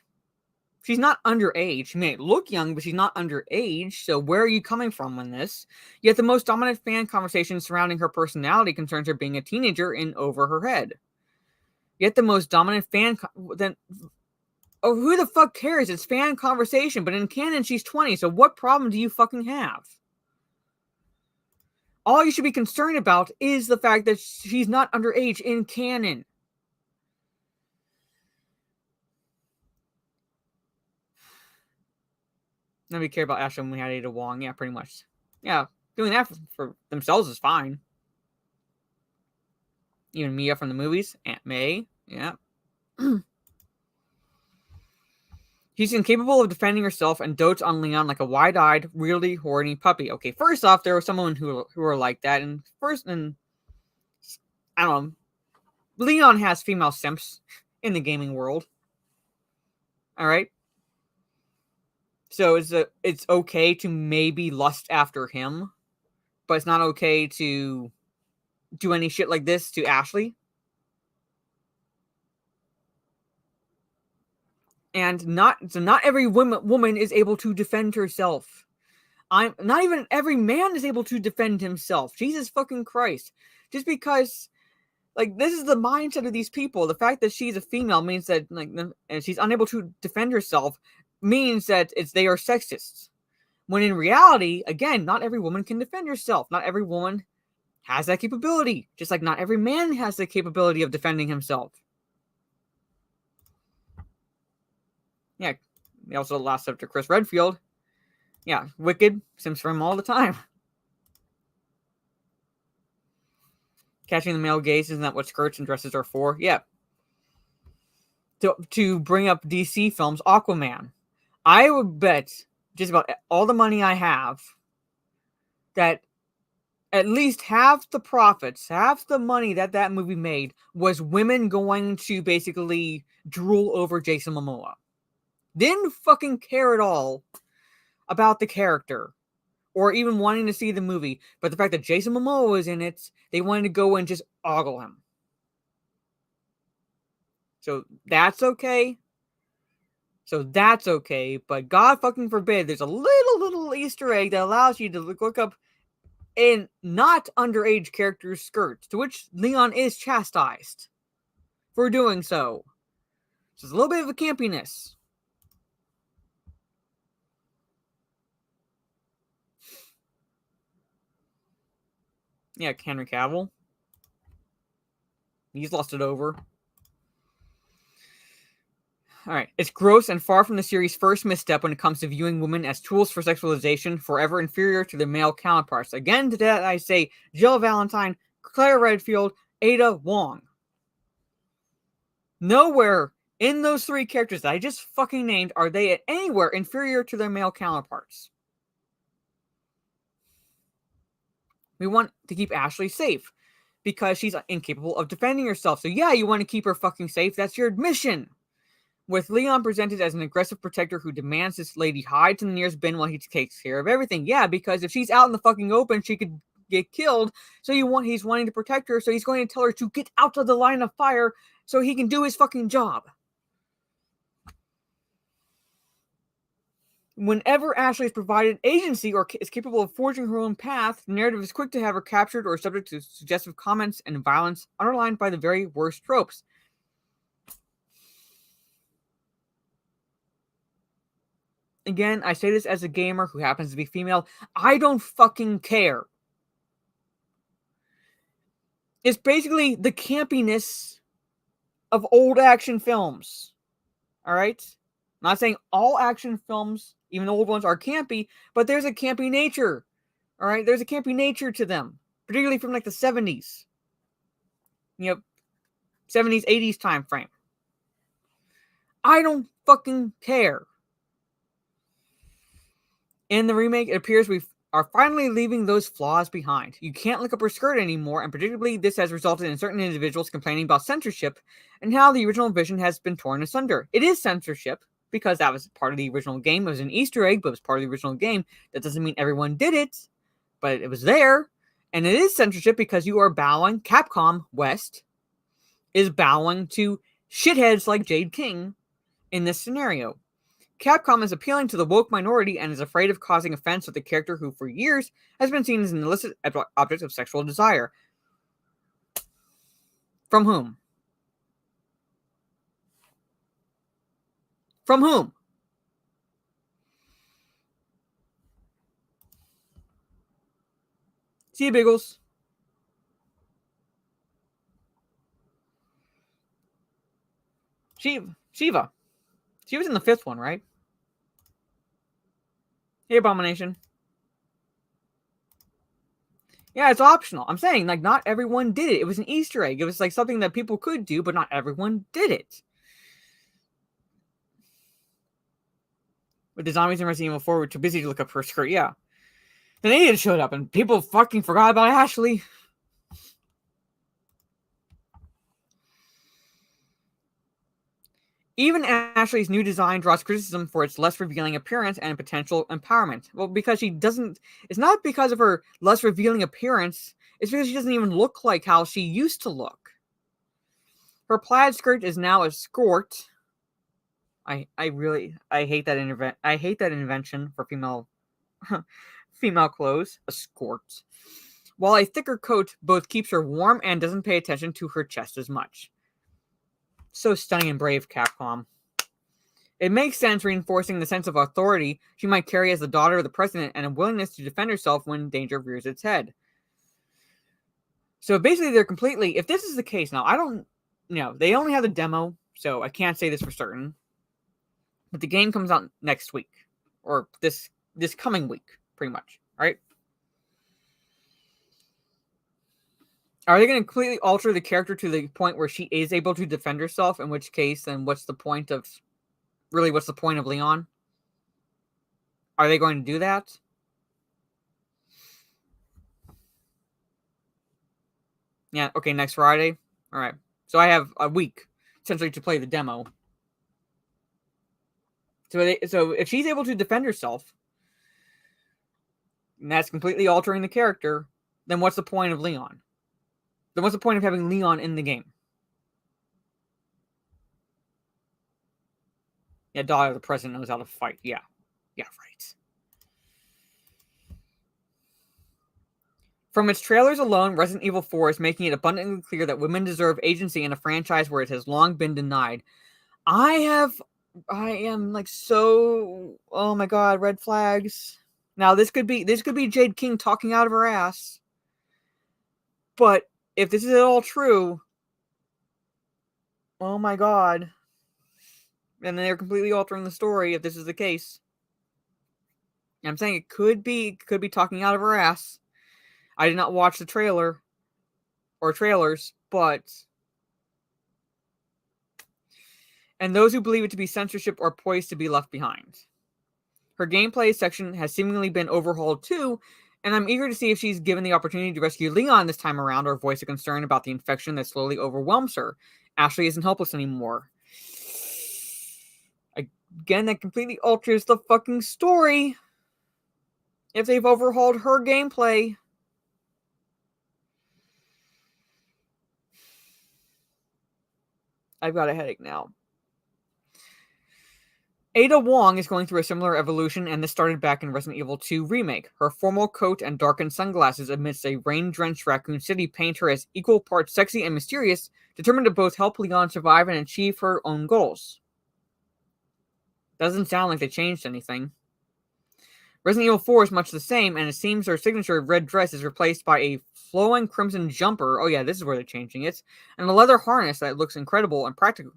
She's not underage. She may look young, but she's not underage. So where are you coming from in this? Yet the most dominant fan conversation surrounding her personality concerns her being a teenager in over her head. Yet the most dominant fan... who the fuck cares? It's fan conversation, but in canon she's 20, so what problem do you fucking have? All you should be concerned about is the fact that she's not underage in canon. Nobody cared about Ashley when we had Ada Wong. Yeah, pretty much. Yeah, doing that for themselves is fine. Even Mia from the movies. Aunt May. Yeah. She's incapable of defending herself and dotes on Leon like a wide-eyed, really horny puppy. Okay, first off, there was someone who are like that. And I don't know. Leon has female simps in the gaming world. Alright? So it's okay to maybe lust after him, but it's not okay to do any shit like this to Ashley. And not every woman is able to defend herself. Not even every man is able to defend himself. Jesus fucking Christ. Just because, like, this is the mindset of these people. The fact that she's a female means that, like, and she's unable to defend herself means that they are sexists. When in reality, again, not every woman can defend herself. Not every woman has that capability. Just like not every man has the capability of defending himself. Yeah, also the last up to Chris Redfield. Yeah, wicked. Sims for him all the time. Catching the male gaze, isn't that what skirts and dresses are for? Yeah. To bring up DC films, Aquaman. I would bet just about all the money I have that at least half the profits, half the money that movie made was women going to basically drool over Jason Momoa. Didn't fucking care at all about the character or even wanting to see the movie. But the fact that Jason Momoa was in it, they wanted to go and just ogle him. So that's okay. But God fucking forbid, there's a little Easter egg that allows you to look up in not underage characters' skirts, to which Leon is chastised for doing so. So it's a little bit of a campiness. Yeah, Henry Cavill. He's lost it over. Alright, it's gross and far from the series' first misstep when it comes to viewing women as tools for sexualization, forever inferior to their male counterparts. Again, to that I say Jill Valentine, Claire Redfield, Ada Wong. Nowhere in those three characters that I just fucking named are they anywhere inferior to their male counterparts. We want to keep Ashley safe because she's incapable of defending herself. So yeah, you want to keep her fucking safe. That's your mission. With Leon presented as an aggressive protector who demands this lady hide to the nearest bin while he takes care of everything. Yeah, because if she's out in the fucking open, she could get killed. So he's wanting to protect her, so he's going to tell her to get out of the line of fire so he can do his fucking job. Whenever Ashley is provided agency or is capable of forging her own path, the narrative is quick to have her captured or subject to suggestive comments and violence underlined by the very worst tropes. again, I say this as a gamer who happens to be female, I don't fucking care. It's basically the campiness of old action films. Alright? I'm not saying all action films, even the old ones, are campy, but there's a campy nature. Alright? There's a campy nature to them. Particularly from like the 70s. 70s, 80s time frame. I don't fucking care. In the remake, it appears we are finally leaving those flaws behind. You can't look up her skirt anymore, and predictably, this has resulted in certain individuals complaining about censorship and how the original vision has been torn asunder. It is censorship, because that was part of the original game. It was an Easter egg, but it was part of the original game. That doesn't mean everyone did it, but it was there. And it is censorship because you are bowing, Capcom West is bowing to shitheads like Jade King in this scenario. Capcom is appealing to the woke minority and is afraid of causing offense with a character who, for years, has been seen as an illicit object of sexual desire. From whom? From whom? See you, Biggles. Shiva. She was in the 5th one, right? Hey, Abomination. Yeah, it's optional. I'm saying, like, not everyone did it. It was an Easter egg. It was, like, something that people could do, but not everyone did it. But the zombies in Resident Evil 4 were too busy to look up her skirt, yeah. Then they showed up, and people fucking forgot about Ashley. Even Ashley's new design draws criticism for its less revealing appearance and potential empowerment. Well, because she doesn't... It's not because of her less revealing appearance. It's because she doesn't even look like how she used to look. Her plaid skirt is now a skirt. I hate that I hate that invention for female clothes. A skirt. While a thicker coat both keeps her warm and doesn't pay attention to her chest as much. So stunning and brave, Capcom. It makes sense, reinforcing the sense of authority she might carry as the daughter of the president and a willingness to defend herself when danger rears its head. So basically, they're completely... If this is the case, now, I don't... they only have the demo, so I can't say this for certain. But the game comes out next week. Or this coming week, pretty much. Right? Are they going to completely alter the character to the point where she is able to defend herself? In which case, then what's the point of... Really, what's the point of Leon? Are they going to do that? Yeah, okay, next Friday. Alright. So I have a week, essentially, to play the demo. So if she's able to defend herself, and that's completely altering the character, then what's the point of Leon? Then what's the point of having Leon in the game? Yeah, daughter of the president knows how to fight. Yeah. Yeah, right. From its trailers alone, Resident Evil 4 is making it abundantly clear that women deserve agency in a franchise where it has long been denied. I am like so... Oh my god, red flags. Now, this could be Jade King talking out of her ass. But if this is at all true, oh my god. And they're completely altering the story if this is the case. I'm saying it could be talking out of her ass. I did not watch the trailer or trailers, but... And those who believe it to be censorship are poised to be left behind. Her gameplay section has seemingly been overhauled too, and I'm eager to see if she's given the opportunity to rescue Leon this time around or voice a concern about the infection that slowly overwhelms her. Ashley isn't helpless anymore. Again, that completely alters the fucking story. If they've overhauled her gameplay. I've got a headache now. Ada Wong is going through a similar evolution, and this started back in Resident Evil 2 Remake. Her formal coat and darkened sunglasses amidst a rain-drenched Raccoon City paint her as equal parts sexy and mysterious, determined to both help Leon survive and achieve her own goals. Doesn't sound like they changed anything. Resident Evil 4 is much the same, and it seems her signature red dress is replaced by a flowing crimson jumper. Oh yeah, this is where they're changing it. And a leather harness that looks incredible and practical.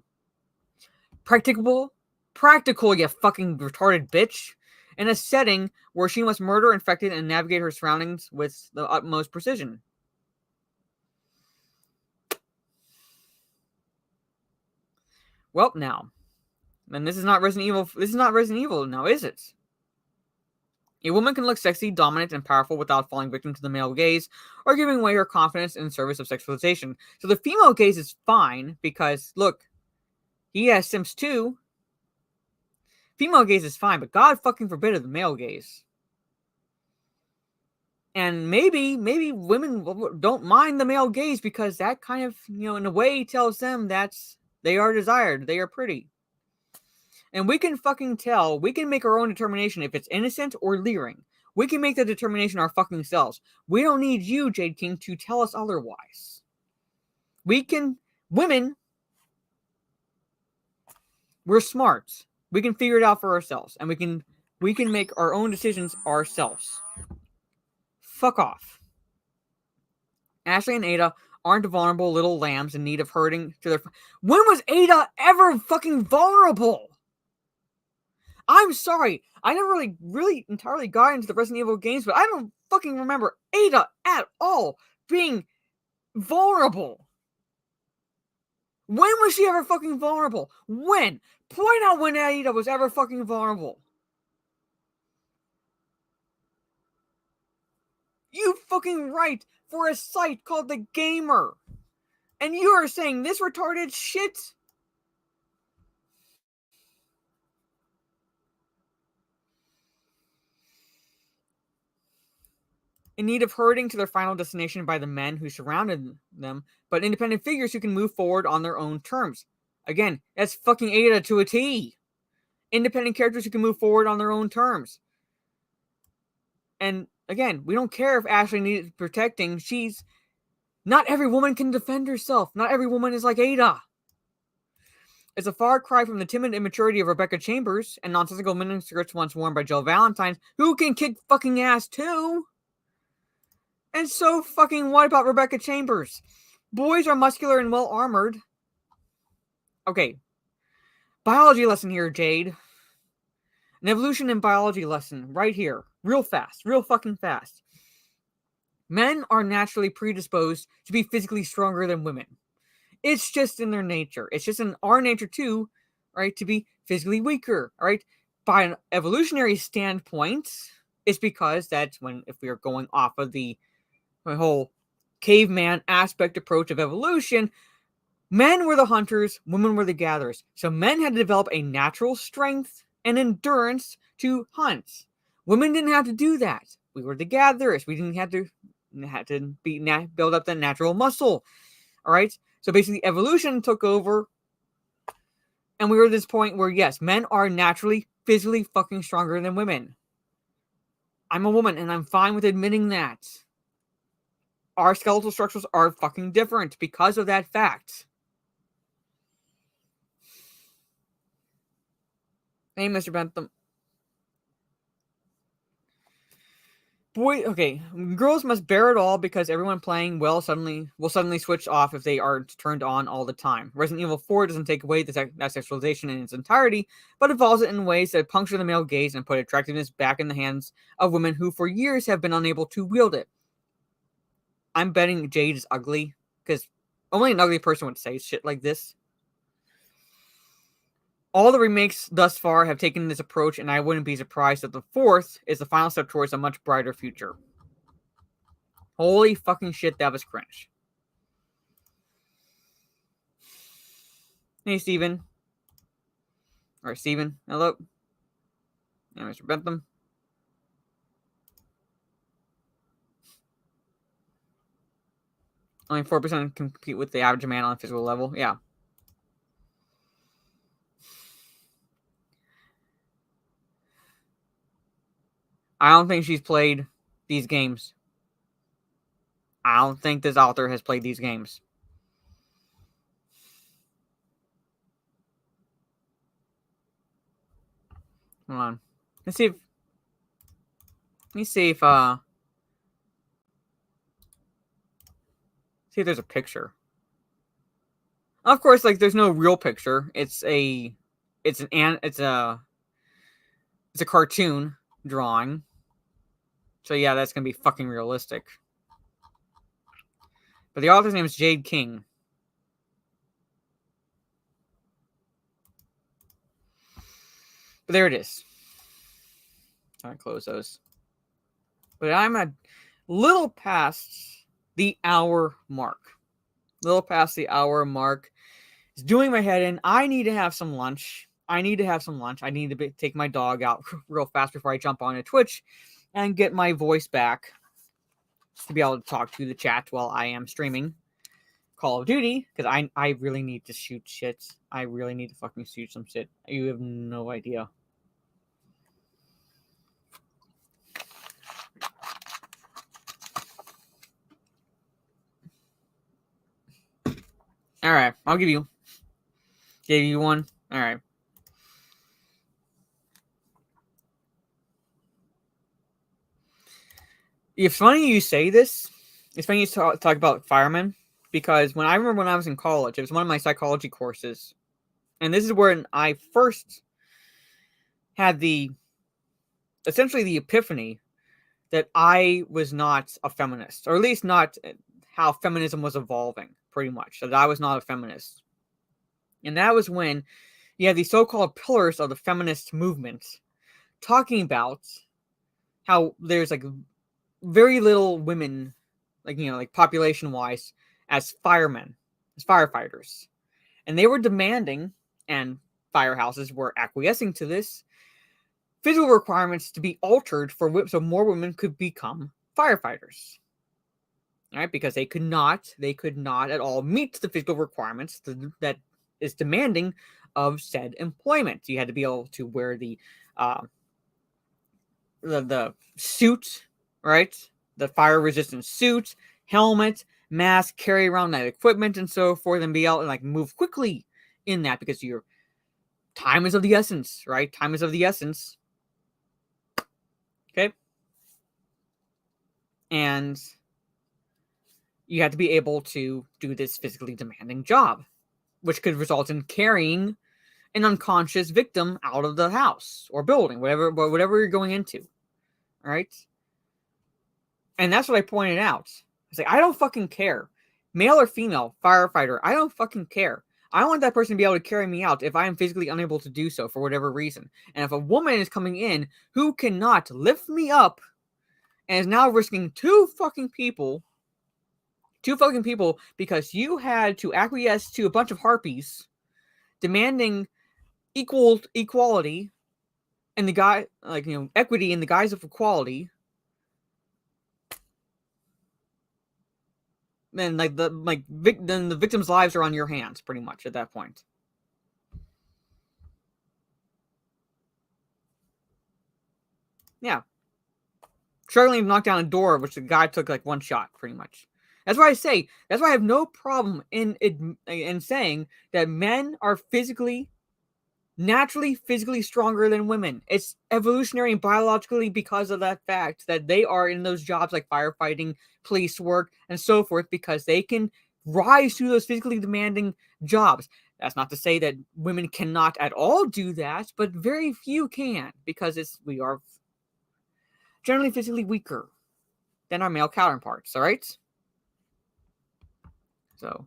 Practical, you fucking retarded bitch. In a setting where she must murder infected and navigate her surroundings with the utmost precision. Well, now. And this is not Resident Evil. This is not Resident Evil now, is it? A woman can look sexy, dominant, and powerful without falling victim to the male gaze or giving away her confidence in service of sexualization. So the female gaze is fine because, look, he has Sims 2. Female gaze is fine, but God fucking forbid the male gaze. And maybe women don't mind the male gaze because that kind of, in a way tells them that they are desired, they are pretty. And we can fucking tell, we can make our own determination if it's innocent or leering. We can make the determination our fucking selves. We don't need you, Jade King, to tell us otherwise. Women, we're smart. We can figure it out for ourselves. And we can make our own decisions ourselves. Fuck off. Ashley and Ada aren't vulnerable little lambs in need of herding to their... When was Ada ever fucking vulnerable? I'm sorry, I never really entirely got into the Resident Evil games, but I don't fucking remember Ada at all being vulnerable. When was she ever fucking vulnerable? When? Point out when Ada was ever fucking vulnerable. You fucking write for a site called TheGamer. And you are saying this retarded shit? In need of herding to their final destination by the men who surrounded them, but independent figures who can move forward on their own terms. Again, that's fucking Ada to a T. Independent characters who can move forward on their own terms. And again, we don't care if Ashley needs protecting. Not every woman can defend herself. Not every woman is like Ada. It's a far cry from the timid immaturity of Rebecca Chambers and nonsensical miniskirts once worn by Jill Valentine, who can kick fucking ass too. And so fucking what about Rebecca Chambers? Boys are muscular and well armored. Okay. Biology lesson here, Jade. An evolution in biology lesson right here. Real fast. Real fucking fast. Men are naturally predisposed to be physically stronger than women. It's just in their nature. It's just in our nature too, right, to be physically weaker, right? By an evolutionary standpoint, it's because that's if we are going off of the whole caveman aspect approach of evolution, men were the hunters, women were the gatherers. So men had to develop a natural strength and endurance to hunt. Women didn't have to do that. We were the gatherers. We didn't have to build up that natural muscle. All right. So basically, evolution took over, and we were at this point where yes, men are naturally physically fucking stronger than women. I'm a woman, and I'm fine with admitting that. Our skeletal structures are fucking different because of that fact. Hey, Mr. Bentham. Girls must bear it all because everyone playing will suddenly switch off if they are turned on all the time. Resident Evil 4 doesn't take away that sexualization in its entirety, but evolves it in ways that puncture the male gaze and put attractiveness back in the hands of women who for years have been unable to wield it. I'm betting Jade is ugly, because only an ugly person would say shit like this. All the remakes thus far have taken this approach, and I wouldn't be surprised if the fourth is the final step towards a much brighter future. Holy fucking shit, that was cringe. Hey, Steven. Or Steven, hello. Yeah, Mr. Bentham. Only 4% compete with the average man on a physical level. Yeah. I don't think she's played these games. I don't think this author has played these games. Hold on. Let's see if... Let me see if there's a picture. Of course, like there's no real picture. It's a cartoon drawing. So yeah, that's gonna be fucking realistic. But the author's name is Jade King. But there it is. Trying to close those. But I'm a little past the hour mark. It's doing my head in. I need to have some lunch. I need to take my dog out real fast before I jump on a Twitch and get my voice back to be able to talk to the chat while I am streaming Call of Duty, because I really need to shoot shit. I really need to fucking shoot some shit. You have no idea. Alright, I'll give you. Gave you one. Alright. It's funny you say this. It's funny you talk about firemen, because when I was in college, it was one of my psychology courses. And this is where I first had essentially the epiphany that I was not a feminist, or at least not how feminism was evolving, pretty much. That I was not a feminist. And that was when you have these so-called pillars of the feminist movement talking about how there's like very little women, like, you know, like population-wise, as firemen, as firefighters. And they were demanding, and firehouses were acquiescing to this, physical requirements to be altered so more women could become firefighters. All right, because they could not at all meet the physical requirements that is demanding of said employment. You had to be able to wear the suit, right? The fire-resistant suit, helmet, mask, carry around that equipment and so forth, and be able to like move quickly in that, because your time is of the essence, right? Time is of the essence. Okay? And you have to be able to do this physically demanding job, which could result in carrying an unconscious victim out of the house or building, whatever you're going into. All right? And that's what I pointed out. I was like, I don't fucking care. Male or female firefighter, I don't fucking care. I want that person to be able to carry me out if I am physically unable to do so for whatever reason. And if a woman is coming in who cannot lift me up and is now risking two fucking people because you had to acquiesce to a bunch of harpies demanding equality and the guy, like, you know, equity in the guise of equality, then then the victims' lives are on your hands, pretty much at that point. Yeah, struggling to knock down a door, which the guy took like one shot, pretty much. That's why I have no problem in saying that men are naturally physically stronger than women. It's evolutionary and biologically because of that fact that they are in those jobs like firefighting, police work, and so forth, because they can rise to those physically demanding jobs. That's not to say that women cannot at all do that, but very few can, because we are generally physically weaker than our male counterparts, all right? So,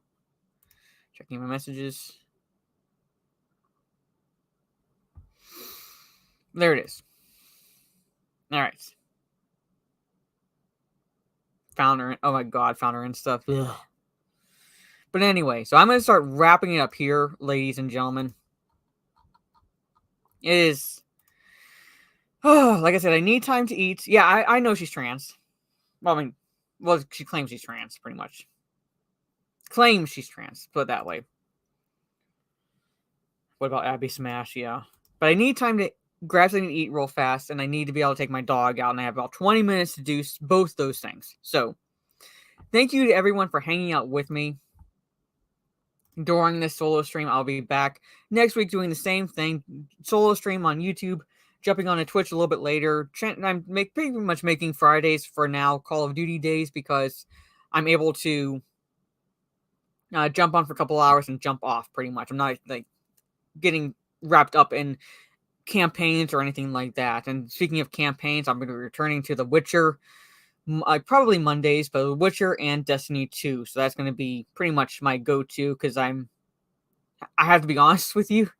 checking my messages. There it is. All right. Found her. Oh my god, found her and stuff. Ugh. But anyway, so I'm going to start wrapping it up here, ladies and gentlemen. It is... Oh, like I said, I need time to eat. Yeah, I know she's trans. Well, I mean, she claims she's trans, pretty much. Claims she's trans, put it that way. What about Abby Smash? Yeah. But I need time to grab something to eat real fast, and I need to be able to take my dog out, and I have about 20 minutes to do both those things. So, thank you to everyone for hanging out with me during this solo stream. I'll be back next week doing the same thing. Solo stream on YouTube, jumping on a Twitch a little bit later. I'm pretty much making Fridays for now Call of Duty days because I'm able to jump on for a couple hours and jump off pretty much. I'm not like getting wrapped up in campaigns or anything like that. And speaking of campaigns, I'm going to be returning to The Witcher probably Mondays, but The Witcher and Destiny 2. So that's going to be pretty much my go-to because I have to be honest with you,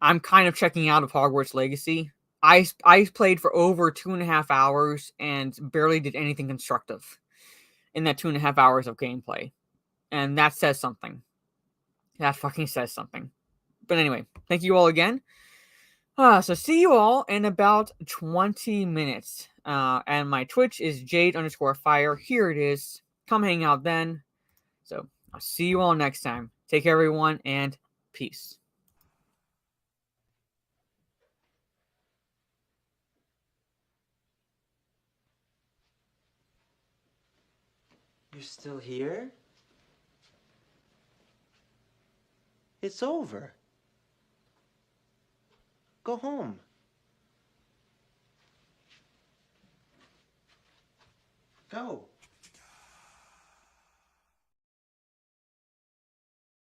I'm kind of checking out of Hogwarts Legacy. I played for over 2.5 hours and barely did anything constructive in that 2.5 hours of gameplay. And that says something. That fucking says something. But anyway, thank you all again. So see you all in about 20 minutes. And my Twitch is Jade_Fire. Here it is. Come hang out then. So I'll see you all next time. Take care, everyone, and peace. You're still here? It's over. Go home. Go.